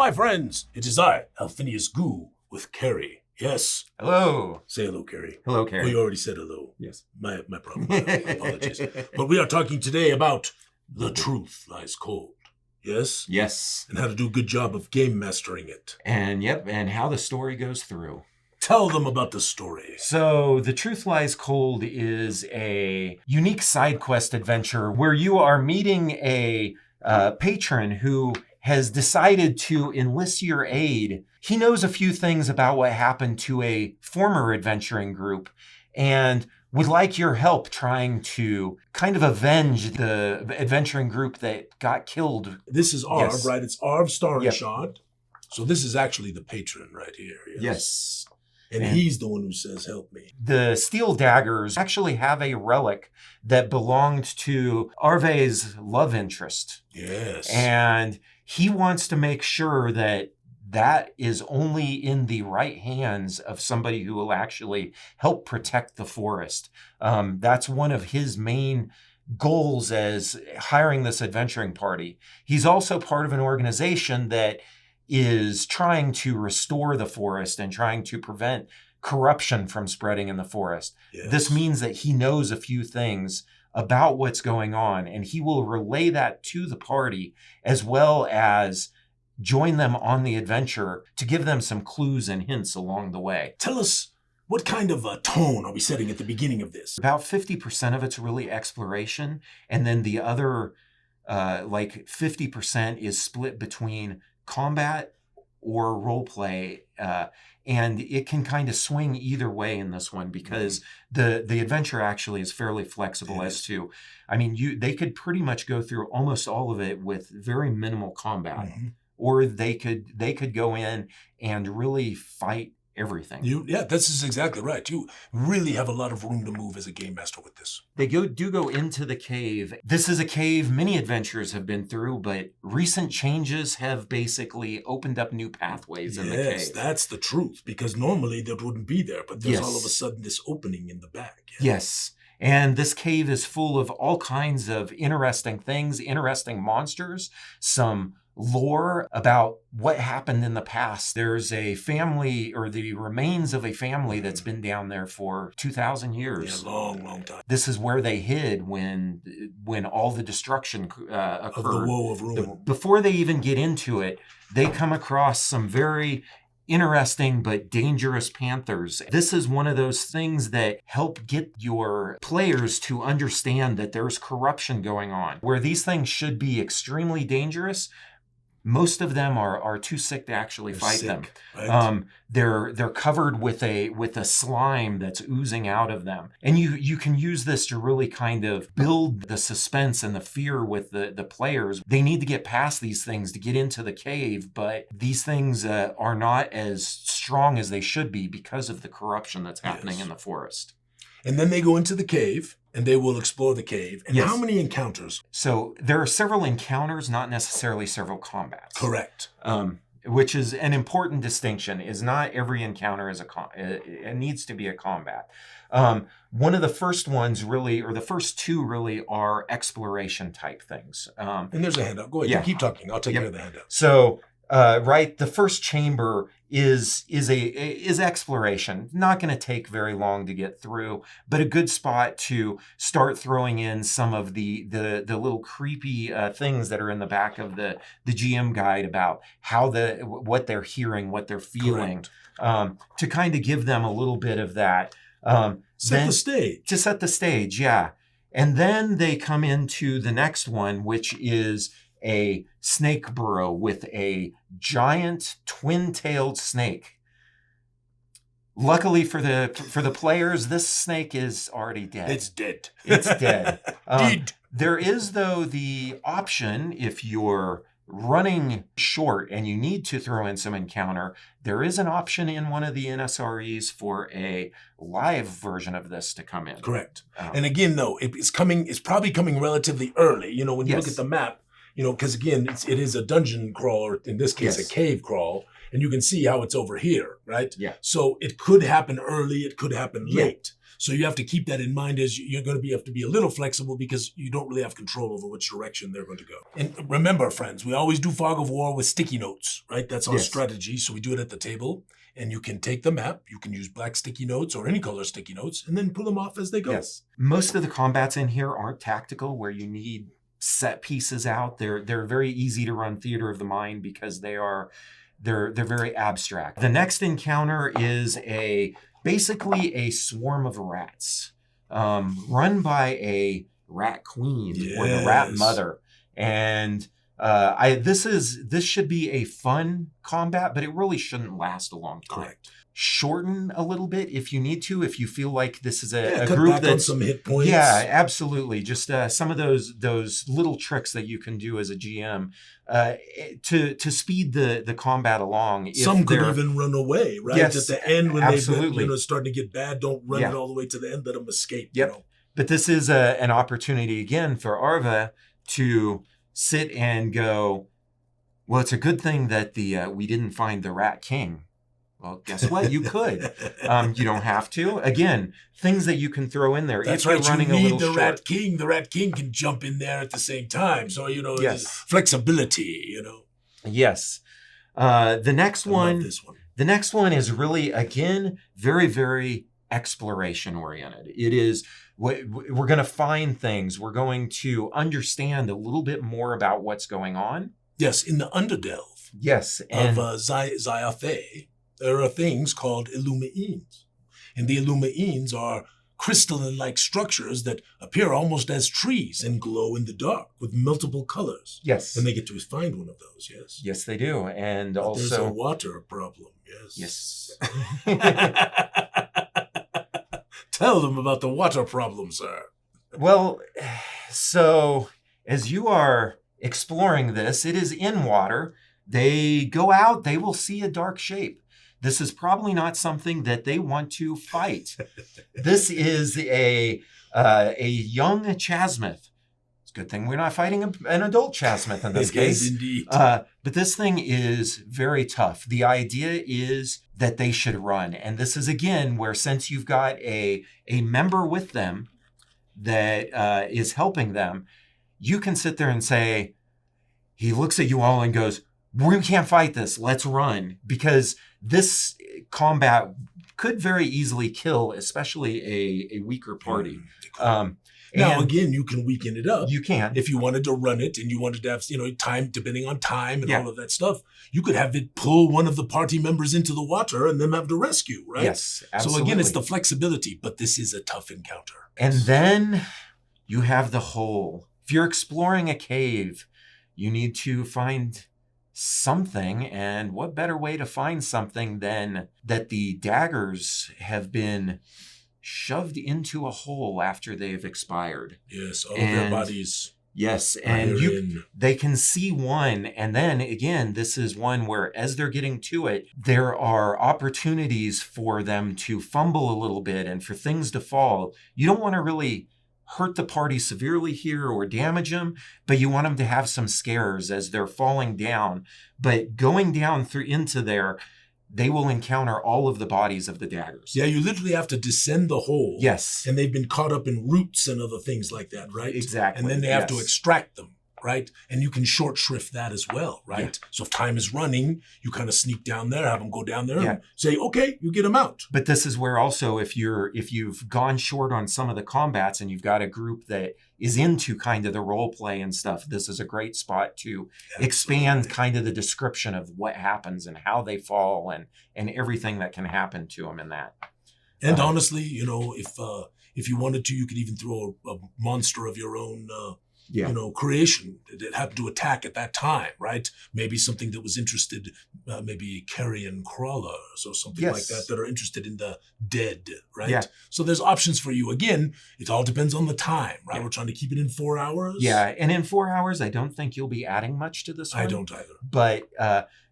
my friends. It is I, Alphinius Goo, with Kari. Yes. Hello. Say hello, Kari. Hello, Kari. Oh, you already said hello. Yes. My problem. Apologies. But we are talking today about the truth lies cold. Yes? Yes. And how to do a good job of game mastering it. And how the story goes through. Tell them about the story. So, The Truth Lies Cold is a unique side quest adventure where you are meeting a patron who has decided to enlist your aid. He knows a few things about what happened to a former adventuring group and would like your help trying to kind of avenge the adventuring group that got killed. This is Arv, Yes. right? It's Arv starring Yep. Sean. So this is actually the patron right here. Yes. And he's the one who says, help me. The steel daggers actually have a relic that belonged to Arve's love interest. Yes. And he wants to make sure that that is only in the right hands of somebody who will actually help protect the forest. That's one of his main goals as hiring this adventuring party. He's also part of an organization that is trying to restore the forest and trying to prevent corruption from spreading in the forest. Yes. This means that he knows a few things about what's going on, and he will relay that to the party as well as join them on the adventure to give them some clues and hints along the way. Tell us, what kind of a tone are we setting at the beginning of this? About 50% of it's really exploration, and then the other 50% is split between combat or role play, and it can kind of swing either way in this one because the adventure actually is fairly flexible as to, they could pretty much go through almost all of it with very minimal combat, or they could go in and really fight everything. This is exactly right. You really have a lot of room to move as a game master with this. They do go into the cave. This is a cave many adventurers have been through, but recent changes have basically opened up new pathways in the cave. Yes, that's the truth, because normally that wouldn't be there, but there's all of a sudden this opening in the back. Yes. And this cave is full of all kinds of interesting things, interesting monsters, some lore about what happened in the past. There's a family, or the remains of a family that's been down there for 2,000 years. Yeah, long time. This is where they hid when all the destruction occurred. Of the woe of ruin. Before they even get into it, they come across some very interesting but dangerous panthers. This is one of those things that help get your players to understand that there's corruption going on. Where these things should be extremely dangerous, most of them are too sick to actually fight them. Right? They're covered with a slime that's oozing out of them. And you can use this to really kind of build the suspense and the fear with the players. They need to get past these things to get into the cave, but these things are not as strong as they should be because of the corruption that's happening in the forest. And then they go into the cave, and they will explore the cave. And how many encounters? So there are several encounters, not necessarily several combats. Correct. Which is an important distinction. Is not every encounter is it needs to be a combat. One of the first ones really, or the first two really, are exploration type things. And there's a handout. Go ahead. Yeah. You keep talking. I'll take care of the handout. So, the first chamber is exploration. Not going to take very long to get through, but a good spot to start throwing in some of the little creepy things that are in the back of the GM guide about what they're hearing, what they're feeling, to kind of give them a little bit of that. Set the stage. To set the stage, yeah. And then they come into the next one, which is a snake burrow with a giant twin-tailed snake. Luckily for the players, this snake is already dead. It's dead. It's dead. Dead. There is, though, the option, if you're running short and you need to throw in some encounter, there is an option in one of the NSREs for a live version of this to come in. Correct. And again, though, it's probably coming relatively early. When you look at the map, because again, it is a dungeon crawl, or in this case, a cave crawl, and you can see how it's over here, right? Yeah. So it could happen early, it could happen late. So you have to keep that in mind as you're going to have to be a little flexible because you don't really have control over which direction they're going to go. And remember, friends, we always do fog of war with sticky notes, right? That's our strategy. So we do it at the table, and you can take the map. You can use black sticky notes or any color sticky notes, and then pull them off as they go. Yes. Most of the combats in here aren't tactical, where you need set pieces out. They're very easy to run theater of the mind because they're very abstract. The next encounter is basically a swarm of rats, run by a rat queen or the rat mother. And this should be a fun combat, but it really shouldn't last a long time. Correct. Shorten a little bit if you need to, if you feel like this is a cut group back that's on some hit points. Yeah, absolutely. Just some of those little tricks that you can do as a GM to speed the combat along. Some could even run away, right? Yes, at the end when absolutely. they're starting to get bad, don't run it all the way to the end. Let them escape. Yep. You know? But this is an opportunity again for Arva to sit and go, well, it's a good thing that we didn't find the Rat King. Well, guess what? You could. You don't have to. Again, things that you can throw in there. That's if you're right. running You need a little the Rat King. The Rat King can jump in there at the same time. So, flexibility, Yes. The next one. Love this one. The next one is really, again, very, very exploration oriented. It is, we're going to find things. We're going to understand a little bit more about what's going on. Yes, in the Underdelve. Yes. And of Ziathe, there are things called Illumiines. And the Illumiines are crystalline-like structures that appear almost as trees and glow in the dark with multiple colors. Yes. And they get to find one of those, yes. Yes, they do. And but also... there's a water problem, yes. Tell them about the water problem, sir. Well, so as you are exploring this, it is in water. They go out, they will see a dark shape. This is probably not something that they want to fight. This is a young Chasmith. It's a good thing we're not fighting an adult Chasmith in this case. Yes, indeed. But this thing is very tough. The idea is that they should run. And this is, again, where since you've got a member with them that is helping them, you can sit there and say, he looks at you all and goes, we can't fight this. Let's run. Because this combat could very easily kill, especially a weaker party. Now, again, you can weaken it up. You can. If you wanted to run it and you wanted to have, time, depending on time and all of that stuff, you could have it pull one of the party members into the water and them have to rescue, right? Yes, absolutely. So again, it's the flexibility, but this is a tough encounter. And then you have the hole. If you're exploring a cave, you need to find something, and what better way to find something than that the daggers have been shoved into a hole after they've expired. Yes, all of their bodies. Yes, and they can see one, and then again, this is one where as they're getting to it, there are opportunities for them to fumble a little bit and for things to fall. You don't want to really hurt the party severely here or damage them, but you want them to have some scares as they're falling down. But going down through into there, they will encounter all of the bodies of the daggers. Yeah, you literally have to descend the hole. Yes. And they've been caught up in roots and other things like that, right? Exactly. And then they have to extract them, right? And you can short shrift that as well, right? Yeah. So if time is running, you kind of sneak down there, have them go down there and say, okay, you get them out. But this is where also if you've gone short on some of the combats and you've got a group that is into kind of the role play and stuff, this is a great spot to expand kind of the description of what happens and how they fall and everything that can happen to them in that. And honestly, if you wanted to, you could even throw a monster of your own creation that happened to attack at that time, right? Maybe something that was interested, maybe carrion crawlers or something like that are interested in the dead, right? Yeah. So there's options for you. Again, it all depends on the time, right? Yeah. We're trying to keep it in 4 hours. Yeah, and in 4 hours, I don't think you'll be adding much to this one. I don't either. But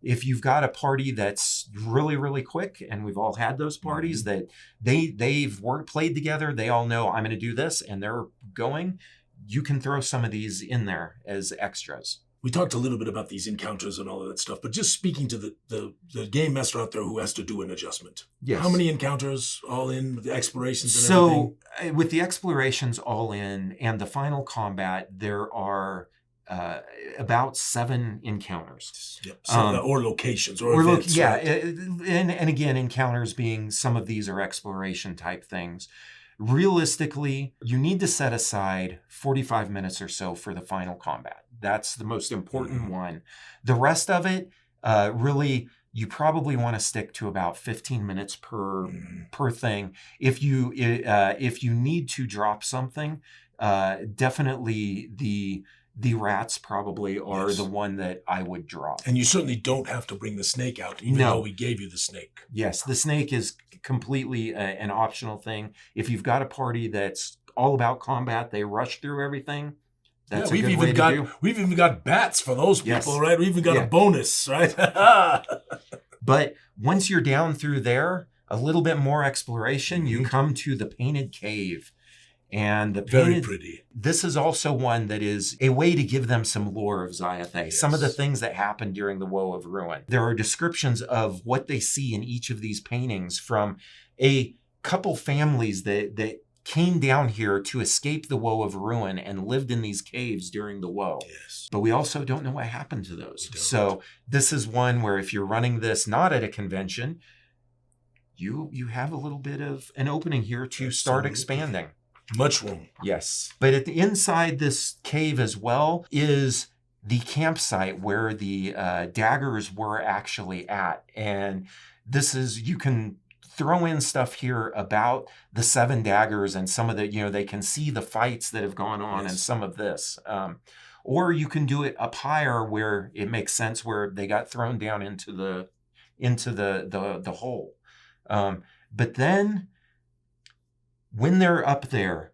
if you've got a party that's really, really quick, and we've all had those parties that they've played together, they all know I'm going to do this, and they're going, you can throw some of these in there as extras. We talked a little bit about these encounters and all of that stuff, but just speaking to the game master out there who has to do an adjustment. Yes. How many encounters all in with the explorations and everything? So with the explorations all in and the final combat, there are about 7 encounters. Yep. Or locations or events. Yeah. Right? And again, encounters being some of these are exploration type things. Realistically, you need to set aside 45 minutes or so for the final combat. That's the most important one. The rest of it, really, you probably want to stick to about 15 minutes per thing. If you need to drop something, definitely the rats probably are the one that I would drop. And you certainly don't have to bring the snake out, even though we gave you the snake. Yes, the snake is completely an optional thing. If you've got a party that's all about combat, they rush through everything. That's a good way to do. We've even got bats for those people, right? We even got a bonus, right? But once you're down through there, a little bit more exploration, you come to the painted cave. And the very pretty. This is also one that is a way to give them some lore of Zyathe. Yes. Some of the things that happened during the Woe of Ruin. There are descriptions of what they see in each of these paintings from a couple families that came down here to escape the Woe of Ruin and lived in these caves during the Woe. Yes. But we also don't know what happened to those. So this is one where if you're running this not at a convention, you have a little bit of an opening here to start expanding. Much room. Yes. But at the inside this cave as well is the campsite where the daggers were actually at. And this is, you can throw in stuff here about the 7 daggers and some of the, they can see the fights that have gone on and some of this. Or you can do it up higher where it makes sense, where they got thrown down into the hole. But then when they're up there,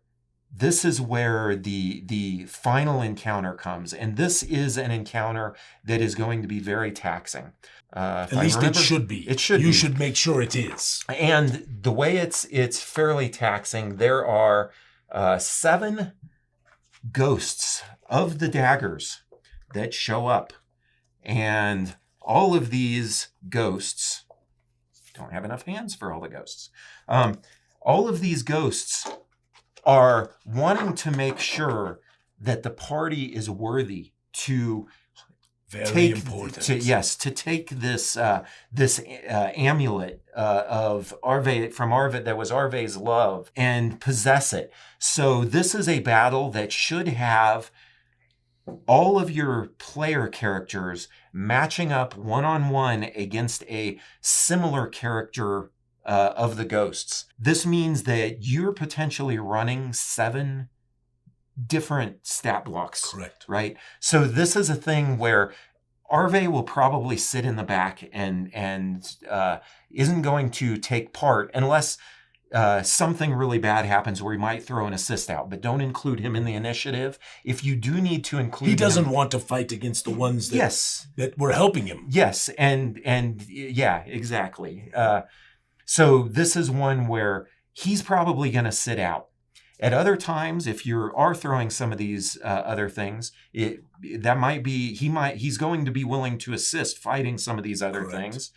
this is where the final encounter comes. And this is an encounter that is going to be very taxing. At least it should be. It should be. You should make sure it is. And the way it's fairly taxing, there are 7 ghosts of the daggers that show up. And all of these ghosts, don't have enough hands for all the ghosts. All of these ghosts are wanting to make sure that the party is worthy to take this amulet of Arve that was Arve's love and possess it. So this is a battle that should have all of your player characters matching up one-on-one against a similar character of the ghosts. This means that you're potentially running 7 different stat blocks. Correct. Right? So this is a thing where Arve will probably sit in the back and isn't going to take part unless something really bad happens where he might throw an assist out, but don't include him in the initiative. If you do need to include he doesn't want to fight against the ones that were helping him. Yes, and yeah, exactly. So this is one where he's probably going to sit out. At other times, if you are throwing some of these other things, that might be he's going to be willing to assist fighting some of these other things.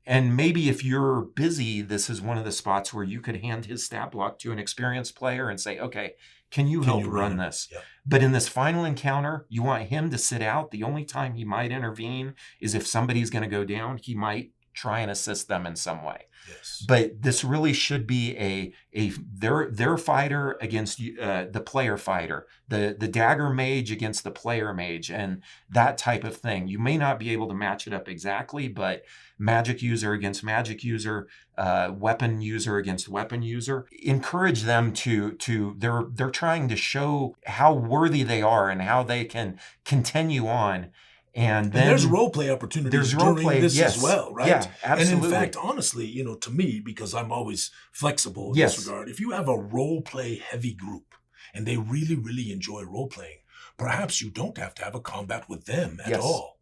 And maybe if you're busy, this is one of the spots where you could hand his stat block to an experienced player and say, okay, can you help run this? Yep. But in this final encounter, you want him to sit out. The only time he might intervene is if somebody's going to go down, he might try and assist them in some way. Yes. But this really should be their fighter against the player fighter, the dagger mage against the player mage, and that type of thing. You may not be able to match it up exactly, but magic user against magic user, weapon user against weapon user. Encourage them they're trying to show how worthy they are and how they can continue on. And then there's role play opportunities during this as well, right? Yeah, absolutely. And in fact, honestly, to me, because I'm always flexible in this regard, if you have a role play heavy group and they really, really enjoy role playing, perhaps you don't have to have a combat with them at all.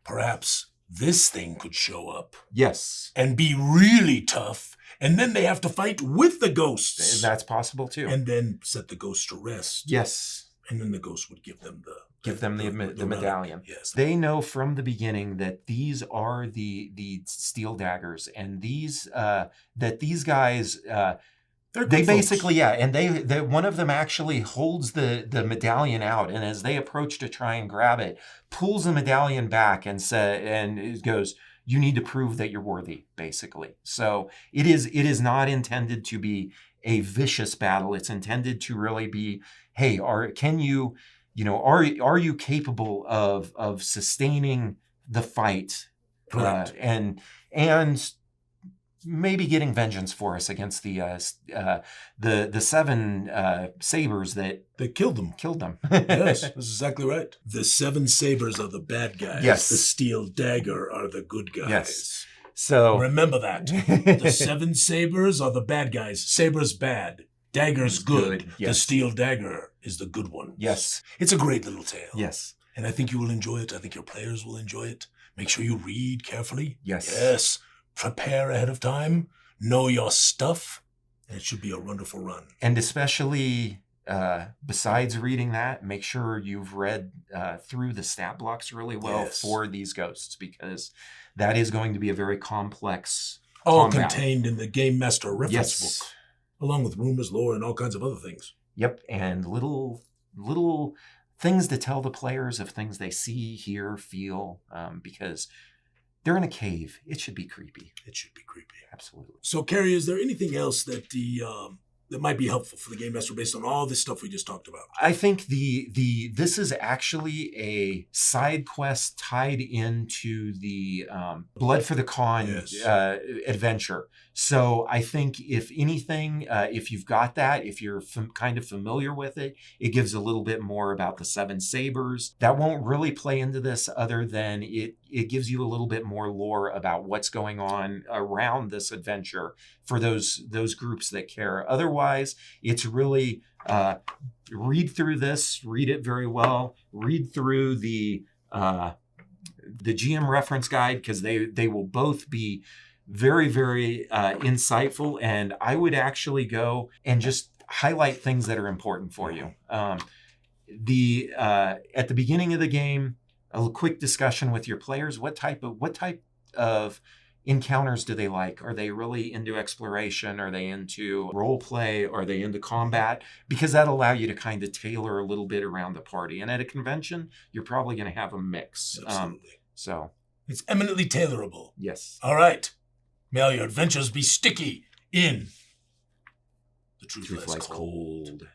Perhaps this thing could show up. Yes. And be really tough. And then they have to fight with the ghosts. That's possible too. And then set the ghosts to rest. Yes. And then the ghost would give them give them the medallion. Yes. They know from the beginning that these are the steel daggers, and these guys. They basically, and they one of them actually holds the medallion out, and as they approach to try and grab it, pulls the medallion back and it goes, "You need to prove that you're worthy," basically. So it is not intended to be a vicious battle. It's intended to really be, hey, are you capable of sustaining the fight, and maybe getting vengeance for us against the 7 sabers that killed them. Yes, that's exactly right. The 7 sabers are the bad guys. Yes. The steel dagger are the good guys. Yes. So remember that. The 7 sabers are the bad guys. Saber's bad. Dagger's good. Yes. The steel dagger is the good one. Yes. It's a great little tale. Yes. And I think you will enjoy it. I think your players will enjoy it. Make sure you read carefully. Yes. Yes. Prepare ahead of time. Know your stuff. And it should be a wonderful run. And especially, besides reading that, make sure you've read through the stat blocks really well for these ghosts, because that is going to be a very complex all combat. Contained in the Game Master reference book, along with rumors, lore, and all kinds of other things. Yep, and little things to tell the players of things they see, hear, feel, because they're in a cave. It should be creepy. It should be creepy. Absolutely. So, Kari, is there anything else that that might be helpful for the Game Master based on all this stuff we just talked about? I think this is actually a side quest tied into the Blood for the Con adventure. So I think if anything, if you've got that, if you're kind of familiar with it, it gives a little bit more about the 7 sabers. That won't really play into this other than it gives you a little bit more lore about what's going on around this adventure for those groups that care. Otherwise, it's really read through this, read it very well, read through the GM reference guide, because they will both be very, very insightful, and I would actually go and just highlight things that are important for you. At the beginning of the game, a quick discussion with your players. What type of encounters do they like? Are they really into exploration? Are they into role play? Are they into combat? Because that'll allow you to kind of tailor a little bit around the party. And at a convention, you're probably going to have a mix. Absolutely. So it's eminently tailorable. Yes. All right. May all your adventures be sticky in The Truth Lies Cold.